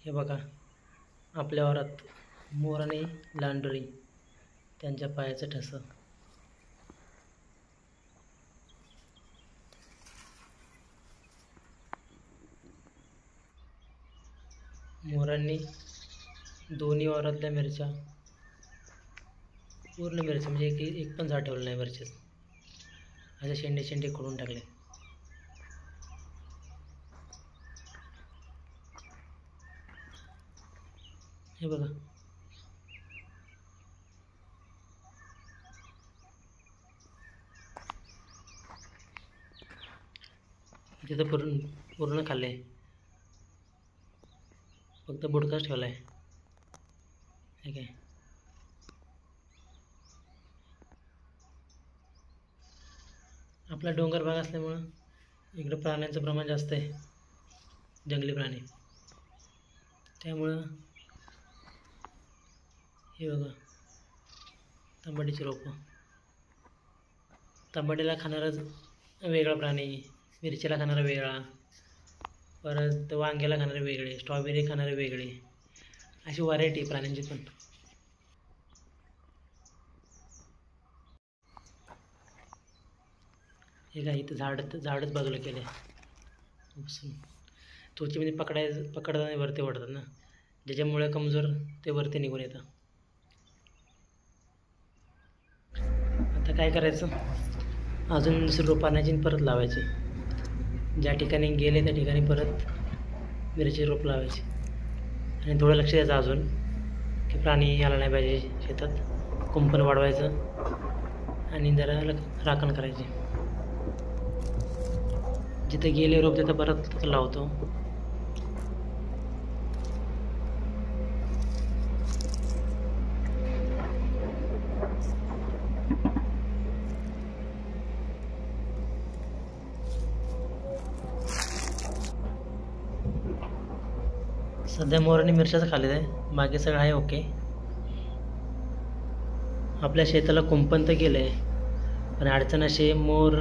हे बघा, आपल्या वावरात मोर आणि लांडोरी त्यांच्या पायाचं ठसं. मोरांनी दोन्ही वावरातल्या मिरच्या, पूर्ण मिरच्या म्हणजे एक पण झाड ठेवलं नाही मिरचीच, असे शेंडे शेंडे खोडून टाकले. हे बघा, तिथं पूर्ण खाल्ले, फक्त बुडकाच ठेवला आहे. ठीक आहे. आपला डोंगर भाग असल्यामुळं इकडं प्राण्यांचं प्रमाण जास्त आहे, जंगली प्राणी. त्यामुळं हे बघा, तांबडीची रोपं. तांबडीला खाणाराच वेगळा प्राणी, मिरचीला खाणारा वेगळा, परत वांग्याला खाणारे वेगळे, स्ट्रॉबेरी खाणारे वेगळे, अशी व्हरायटी प्राण्यांची पण. हे काय, इथं झाडच बाजूला केलं आहे. त्वचेमध्ये पकडताना वरती वाढतात ना, ज्याच्यामुळे कमजोर ते वरती निघून येतं. आता काय करायचं, अजून दुसरी रोपं आणायची आणि परत लावायची. ज्या ठिकाणी गेले त्या ठिकाणी परत मिरची रोप लावायची. आणि थोडं लक्ष द्यायचं अजून, की प्राणी आला नाही पाहिजे शेतात. कुंपण वाढवायचं आणि जरा राखण करायची. जिथे गेले रोप तिथं परत लावतो. सध्या मोरांनी मिरच्याचं खाल्लेलं आहे, बाकी सगळं आहे ओके. आपल्या शेताला कुंपण तर गेलं आहे, पण अडचण अशी, मोर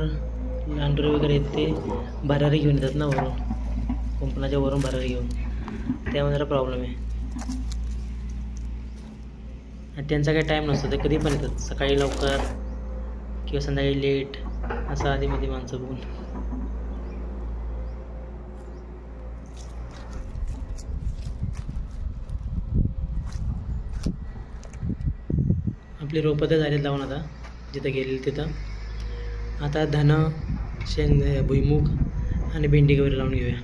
लांडोरी वगैरे येते ते भरारी घेऊन येतात ना वरून, कुंपणाच्या वरून भरारी घेऊन, त्यामुळे जरा प्रॉब्लेम आहे. आणि त्यांचा काही टाईम नसतो, ते कधी पण येतात, सकाळी लवकर किंवा संध्याकाळी लेट, असं आधीमध्ये माणसं बघून. आपली रोपं तर झालीत लावून आता, जिथं गेलेली तिथं. आता धन, भुईमूग आणि भेंडी वगैरे लावून घेऊया.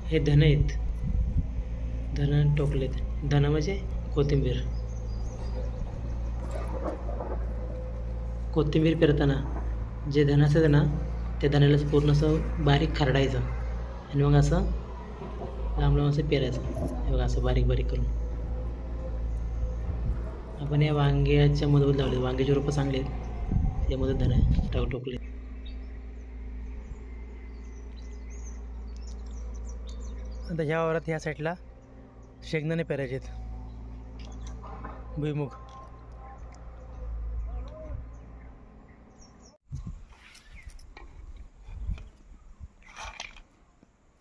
हे धन आहेत, धन टोकलेत. धन म्हणजे कोथिंबीर. कोथिंबीर पेरताना जे धन असतं ना, त्या धनाला पूर्ण असं बारीक खरडायचं आणि मग असं लांब लांब असं पेरायचं. हे बघा, असं बारीक बारीक करून. आपण या वांग्याच्या मधून लावले, वांग्याची रोपं चांगली आहेत, त्यामध्ये धन आहे टोकले. आता ह्या वावरात ह्या साईडला शेंगदाणे पेरायचे आहेत, भुईमूग.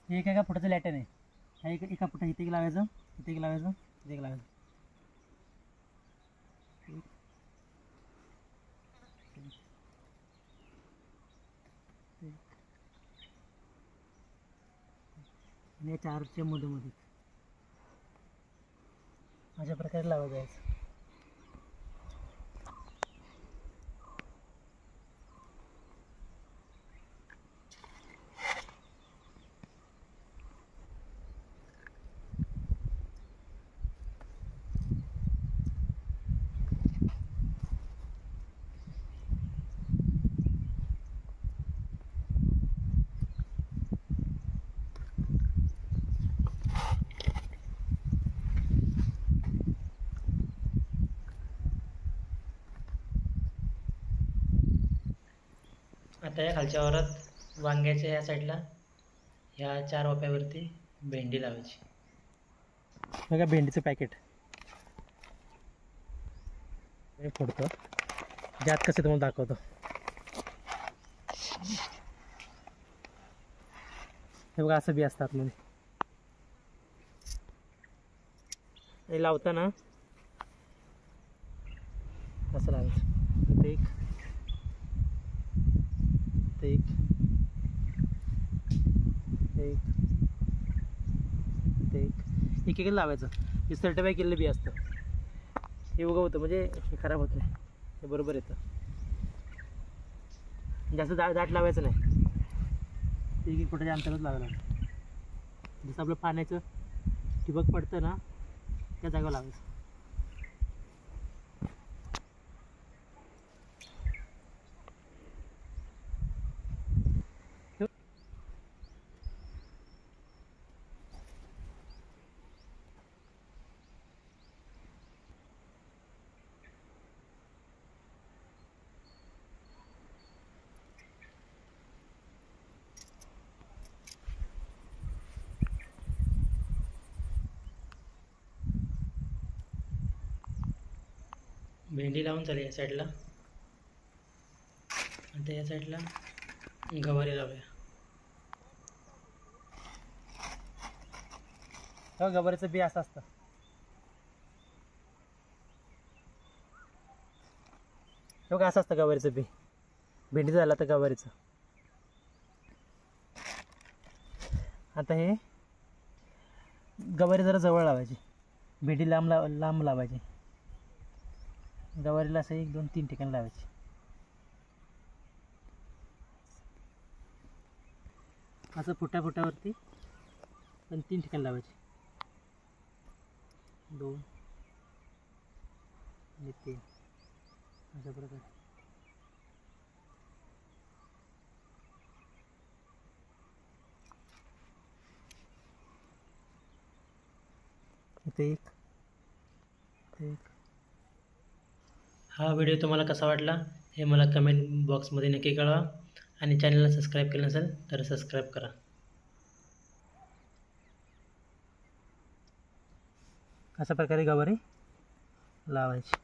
हे एका फुटाचं लॅटन आहे, हा एका फुटा इथे एक लावायचं, इथे एक लावायचं, इथे एक लावायचं. आणि या चारच्या मध्ये अशा प्रकारे लावायचं आहे. आता या खालच्या वावरात वांग्याच्या या साईडला ह्या 4 वाफ्यावरती भेंडी लावायची. बघा, भेंडीचं पॅकेट फोडतो, ज्यात कसं तुम्हाला दाखवतो. हे बघा असं बी असतं आतमध्ये. आणि लावताना असं लावायचं. इथे एक, इथे एक, एक, इथे एक, एक लावायचं. हे सर्टिफाय केलेलं बी असतं. हे उगवतं म्हणजे हे खराब होत नाही, हे बरोबर येतं. जास्त दाट लावायचं नाही, एक एक फुटाच्या अंतरात लावायला लागतं. जसं आपलं पाण्याचं ठिबक पडतं ना त्या जागेवर लावायचं. भेंडी लावून चालेल या साईडला. आता या साईडला गवारी लावूया. हो, गवारीचं बी असं असतं. हो का, असं असतं गवारीचं बी. भेंडीचं झालं तर गवारीचं. आता हे गवारी जरा जवळ लावायची, भेंडी लांब लावायची. गवारीला असं 1 2 3 ठिकाणी लावायची. असं फुट्यावरती पण 3 ठिकाणी लावायची. 2 आणि 3 अशा प्रकारे. इथे एक, इथे एक. हा व्हिडिओ तुम्हाला कसा वाटला हे मला कमेंट बॉक्समध्ये नक्की कळवा. आणि चॅनलला सबस्क्राईब केलं नसेल तर सबस्क्राईब करा. अशा प्रकारे गवारी लावायची.